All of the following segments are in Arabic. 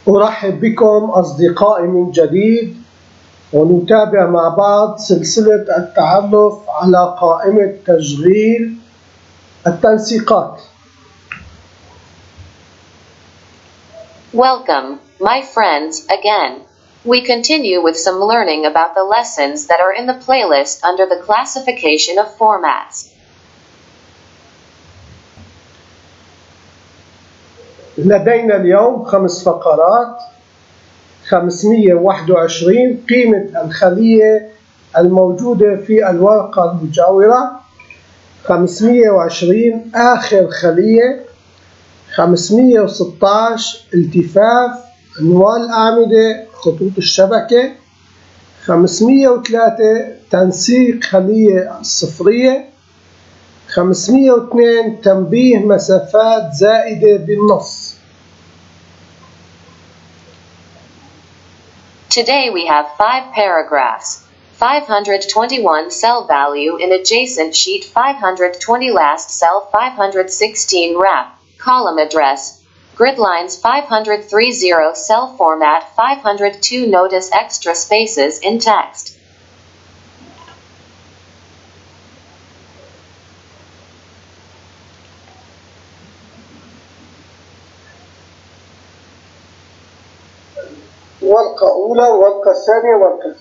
أرحب بكم أصدقائي من جديد، ونتابع مع بعض سلسلة التعرف على قائمة تشغيل التنسيقات. Welcome, my friends, again. We continue with some learning about the lessons that are in the playlist under the classification of formats. لدينا اليوم 5 فقرات. 521 قيمة الخلية الموجودة في الورقة المجاورة. 520 آخر خلية. 516 التفاف أنواع الأعمدة خطوط الشبكة. 503 تنسيق خلية الصفرية. 502 تنبيه مسافات زائدة بالنص. Today we have 5 paragraphs. 521 cell value in adjacent sheet, 520 last cell, 516 wrap, column address, grid lines, 530 cell format, 502 notice extra spaces in text. ورقة أولى ورقة ثانية ورقة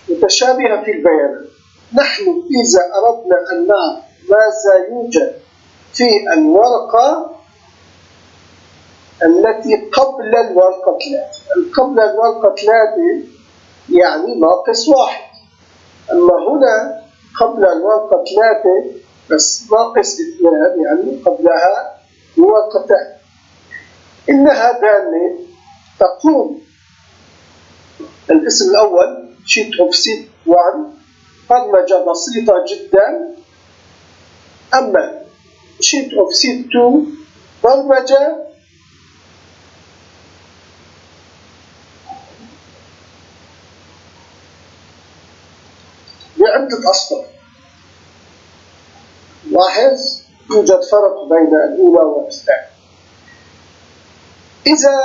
متشابهة في البيانات. نحن إذا أردنا أن نعرف ماذا يوجد في الورقة التي قبل الورقة 3، قبل الورقة 3 يعني ناقص 1، أما هنا قبل الورقة 3 بس ناقص 2 يعني قبلها ورقتان. إنها دالة تقوم الاسم الأول sheet of set 1 برمجة بسيطة جدا، أما sheet of set 2 برمجة بعدة أسطر. لاحظ يوجد فرق بين الأولى والثانية. إذا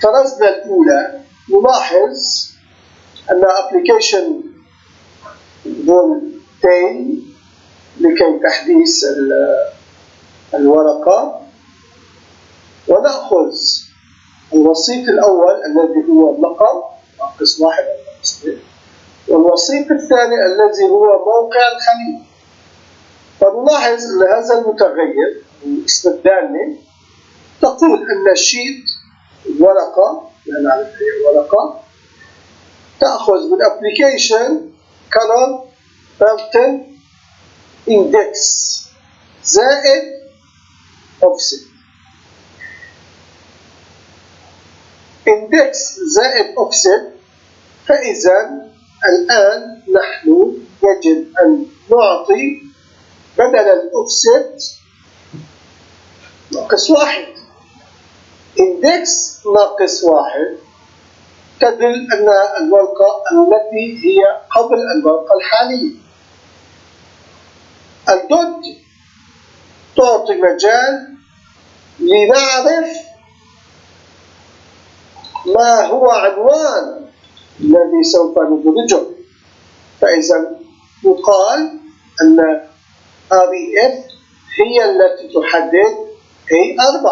فرزنا الأولى نلاحظ أن application voltail لكي تحديث الورقة، ونأخذ الوسيط الأول الذي هو الرقم ناقص 1 أو ناقص 2، والوسيط الثاني الذي هو موقع الخلية. فنلاحظ أن هذا المتغير اسم الدالة تقول أن الشيت ورقة، لا نعرف هي ورقة، تأخذ من application column pattern index زائد offset. index زائد offset، فإذا الآن نحن يجب أن نعطي بدل الأوفست ناقص 1. index ناقص 1 تدل أن الورقة التي هي قبل الورقة الحالية. الدوت تعطي مجال لنعرف ما هو عنوان الذي سوف ندرجه، فإذا يقال أن REF هي التي تحدد A4.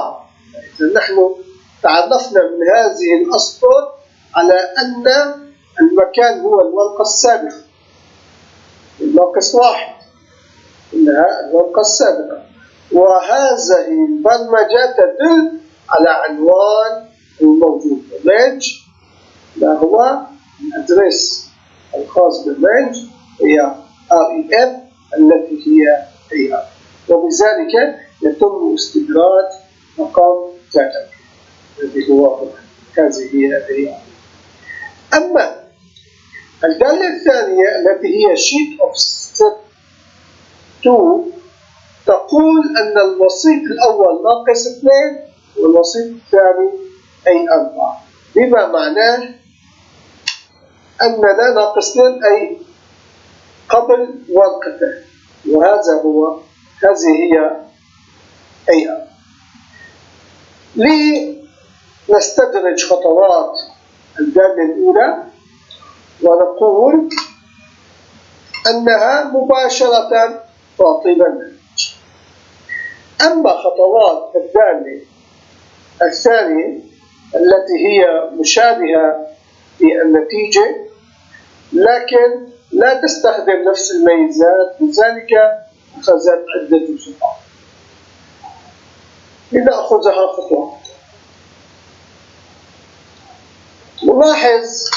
إذا نحن تعرفنا من هذه الأسطر على أن المكان هو الورقة السابقة، الناقص 1 إنها الورقة السابقة، وهذه البرمجة تدل على عنوان الموجود. الرينج ما هو الأدريس الخاص بالرينج هي REF التي هي AR، وبذلك يتم استدراج رقم 3 الذي هو هذه هي AR. أما الدالة الثانية التي هي sheet of set 2 تقول أن الوسيط الأول ناقص 2 والوسيط الثاني A4، بما معناه أننا ناقص 2 أي قبل ورقتين، هذه هي AR. نستدرج خطوات الدالة الأولى ونقول أنها مباشرة تعطي لنا. أما خطوات الدالة الثانية التي هي مشابهة في النتيجة لكن لا تستخدم نفس الميزات، لذلك أخذت عدة خطوات. لنأخذها خطوة. نلاحظ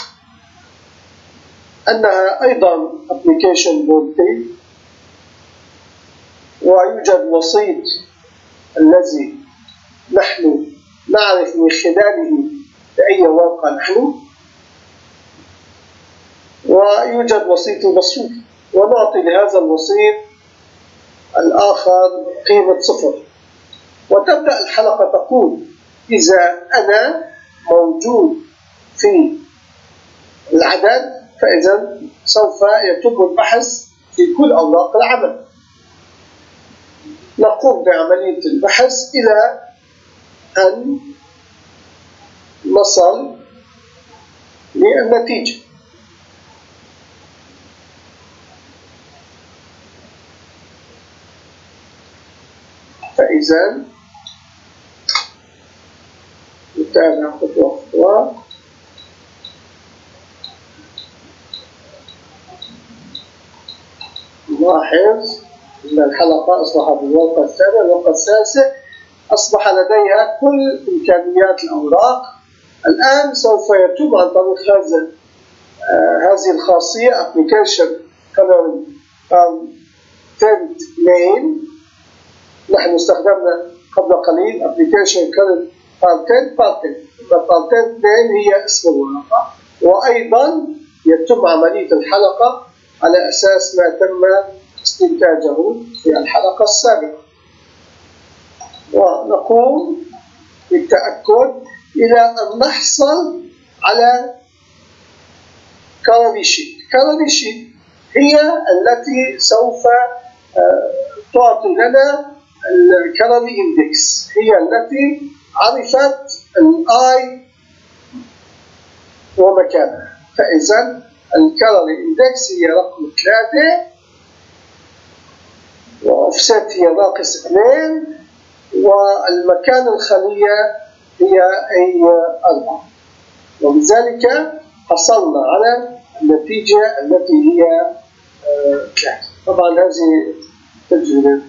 أنها أيضا application voltage، ويوجد وسيط الذي نحن نعرف من خلاله بأي واقع نحن، ويوجد وسيط المصفوف، ونعطي لهذا الوسيط الآخر قيمة 0. وتبدأ الحلقة تقول إذا أنا موجود في العدد فإذا سوف يتم البحث في كل أوراق العمل. نقوم بعملية البحث إلى أن نصل للنتيجة. فإذا نتابع خطوة خطوة. نلاحظ أن الحلقة أصبحت بالورقة الثانية. الورقة الثالثة أصبح لديها كل إمكانيات الأوراق. الآن سوف يتم عن طريق هذه الخاصية Application Color Content Name. نحن استخدمنا قبل قليل Application Color Content Content Name هي اسم الورقة، وأيضا يتم عملية الحلقة على أساس ما تم استنتاجه في الحلقة السابقة. ونقوم بالتأكد إلى أن نحصل على كارلي شيت. كارلي شيت هي التي سوف تعطي لنا الكارلي إندكس، هي التي عرفت الآي ومكانها. فإذا الكارلي إندكس هي رقم 3 وأوفست هي ناقص 2 والمكان الخلية هي A4، وبذلك حصلنا على النتيجة التي هي 3. طبعا هذه تجربة.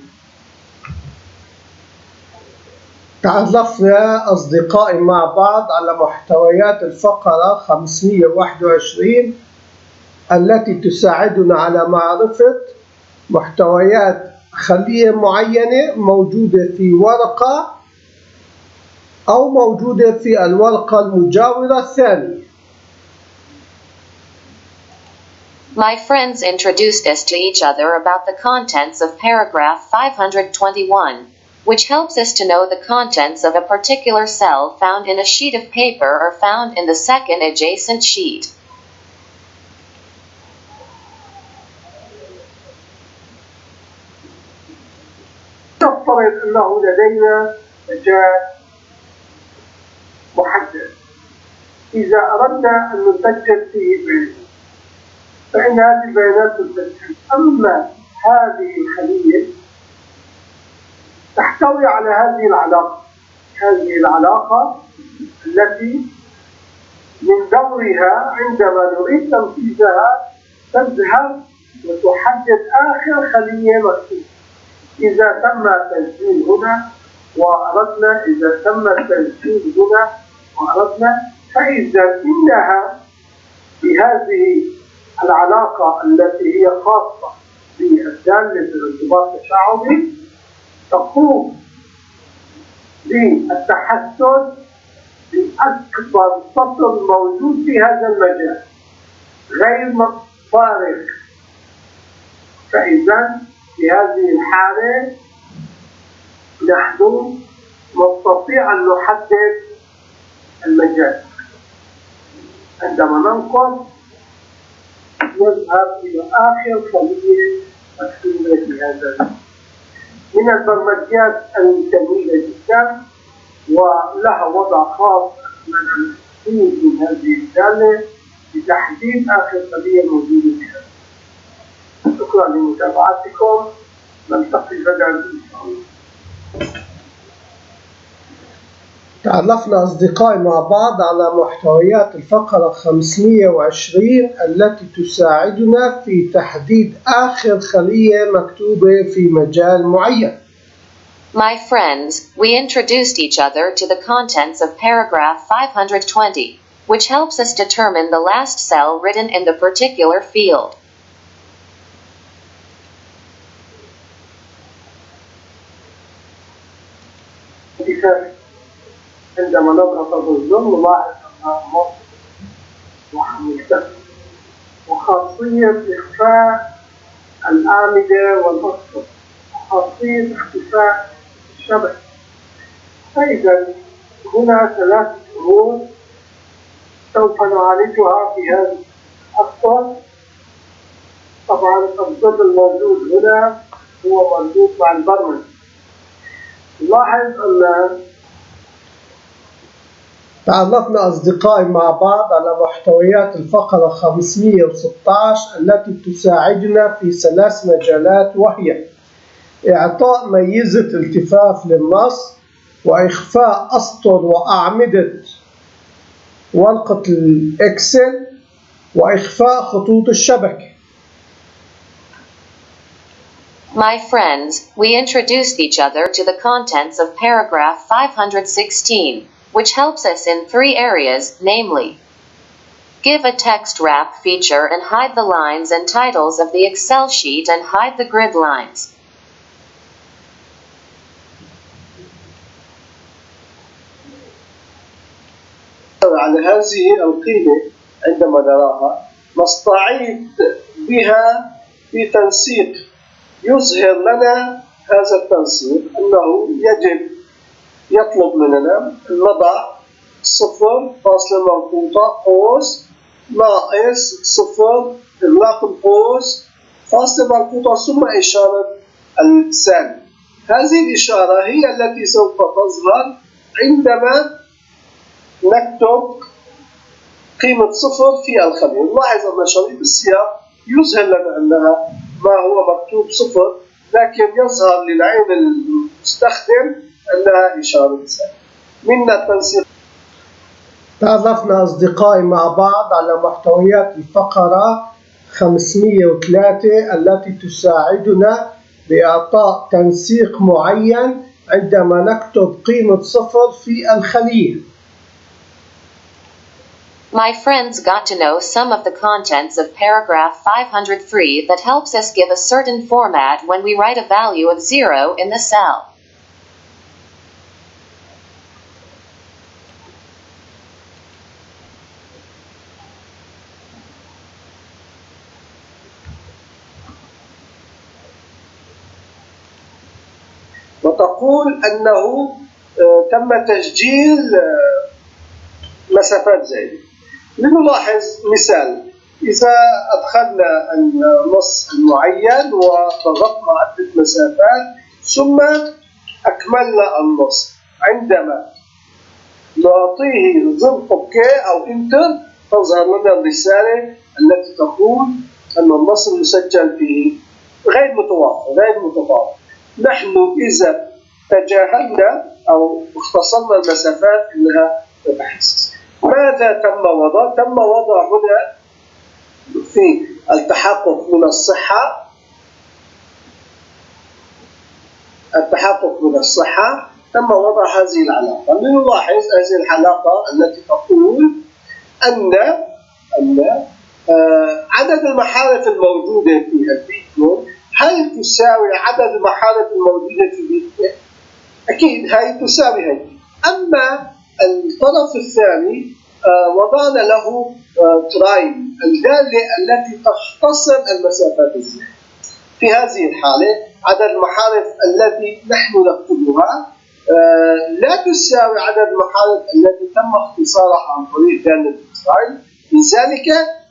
تعرفنا أصدقائي مع بعض على محتويات الفقرة 521 التي تساعدنا على معرفة محتويات خلية معينة موجودة في ورقة أو موجودة في الورقة المجاورة الثانية. My friends introduced us to each other about the contents of paragraph 521, which helps us to know the contents of a particular cell found in a sheet of paper or found in the second adjacent sheet. نفترض أنه لدينا مجال محدد. إذا أردنا أن نسجل فيه بيانات فإن هذه البيانات تسجل. أما هذه الخلية تحتوي على هذه العلاقة التي من دورها عندما نريد تنفيذها تذهب وتحدد آخر خلية مكتوبة. إذا تم التسجيل هنا وأردنا، إذا تم التسجيل هنا وأردنا، فإذا إنها بهذه العلاقة التي هي خاصة بالدالة بالارتباط التشعبي تقوم بالتحسن بأكبر سطر موجود في هذا المجال غير فارغ. فإذا في هذه الحالة نحن نستطيع أن نحدد المجال. عندما ننقص نذهب إلى آخر خلية مكتوبة في هذا من البرمجيات الجميلة جدا ولها وضع خاص أننا نستفيد من هذه الدالة لتحديد آخر خلية موجودة فيها. شكرا لمتابعتكم، نلتقي غدا إن شاء الله. تعرفنا أصدقائي مع بعض على محتويات الفقرة 520 التي تساعدنا في تحديد آخر خلية مكتوبة في مجال معين. My friends, we introduced each other to the contents of paragraph 520, which helps us determine the last cell written in the particular field. عندما نضغط بالزر نلاحظ أنها نص وحميدة، وخاصية إخفاء الأعمدة والأسطر، وخاصية اختفاء الشبك. فإذا هنا ثلاث أمور سوف نعالجها في هذه الأسطر. طبعا الزر الموجود هنا هو موجود مع البرمجة. نلاحظ أن تعرفنا أصدقائي مع بعض على محتويات الفقرة 516 التي تساعدنا في 3 مجالات، وهي إعطاء ميزة التفاف للنص، وإخفاء أسطر وأعمدة ورقة الإكسل، وإخفاء خطوط الشبكة. My friends, we introduced each other to the contents of paragraph 516, which helps us in 3 areas, namely, give a text wrap feature and hide the lines and titles of the Excel sheet and hide the grid lines. على هذه القيمة عندما نراها نستعيد بها في تنسيق يظهر لنا هذا التنسيق أنه يجب يطلب مننا أن نضع 0 مربوطة قوس ناقص 0 إغلاق القوس فاصلة مربوطة ثم إشارة الثاني. هذه الإشارة هي التي سوف تظهر عندما نكتب قيمة 0 في الخلية. نلاحظ أن شريط السياق يظهر لنا أنها ما هو مكتوب 0، لكن يظهر للعين المستخدم أنها إشارة ثانية. من التنسيق تعرفنا أصدقائي مع بعض على محتويات الفقرة 503 التي تساعدنا بإعطاء تنسيق معين عندما نكتب قيمة 0 في الخلية. My friends got to know some of the contents of paragraph 503 that helps us give a certain format when we write a value of 0 in the cell. وتقول أنه تم تسجيل مسافات زائدة. لنلاحظ مثال: إذا أدخلنا النص المعين وضغطنا عدة مسافات ثم أكملنا النص، عندما نعطيه زر أوكي أو إنتر تظهر لنا الرسالة التي تقول أن النص المسجل فيه غير متوافق. نحن إذا تجاهلنا أو اختصرنا المسافات إنها تتحسس. ماذا تم وضع؟ تم وضع هنا في التحقق من الصحة تم وضع هذه العلاقة. لنلاحظ هذه العلاقة التي تقول أن عدد المحارف الموجودة في الفيديو هل تساوي عدد المحارف الموجودة في الفيديو؟ أكيد هي تساوي هي. أما الطرف الثاني وضعنا له ترايم، الدالة التي تختصر المسافات الزائدة. في هذه الحالة عدد المحارف التي نحن نكتبها لا تساوي عدد المحارف التي تم اختصارها عن طريق دالة ترايم، لذلك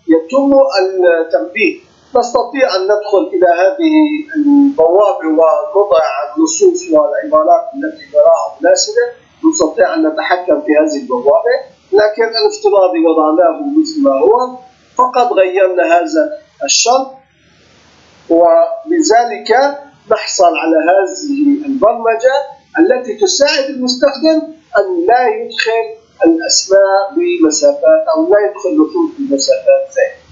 يتم التنبيه. نستطيع أن ندخل إلى هذه البوابة ونضع النصوص والعبارات التي نراها مناسبة. نستطيع أن نتحكم في هذه البوابة لكن الافتراضي وضعناه مثل ما هو، فقط غيرنا هذا الشرط، وبذلك نحصل على هذه البرمجة التي تساعد المستخدم أن لا يدخل الأسماء بمسافات أو لا يدخل نصوص بمسافات زائدة.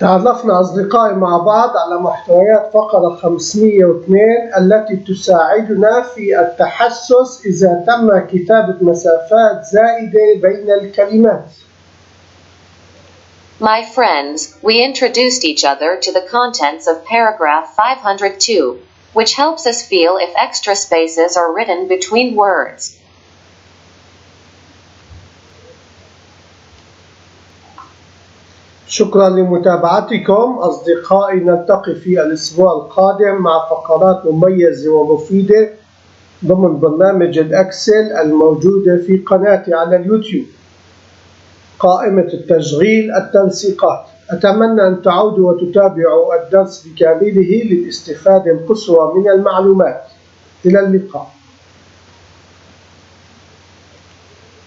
تعرفنا أصدقائي مع بعض على محتويات فقرة 502 التي تساعدنا في التحسس إذا تم كتابة مسافات زائدة بين الكلمات. My friends, we introduced each other to the contents of paragraph 502, which helps us feel if extra spaces are written between words. شكرا لمتابعتكم أصدقائي، نلتقي في الأسبوع القادم مع فقرات مميزة ومفيدة ضمن برنامج الأكسل الموجودة في قناتي على اليوتيوب، قائمة التشغيل التنسيقات. أتمنى أن تعودوا وتتابعوا الدرس بكامله للاستفادة القصوى من المعلومات. إلى اللقاء.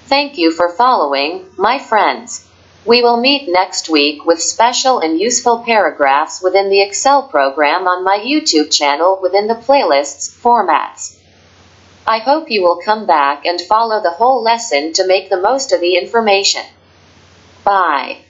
Thank you for following, my friends. We will meet next week with special and useful paragraphs within the Excel program on my YouTube channel within the playlists formats. I hope you will come back and follow the whole lesson to make the most of the information. Bye.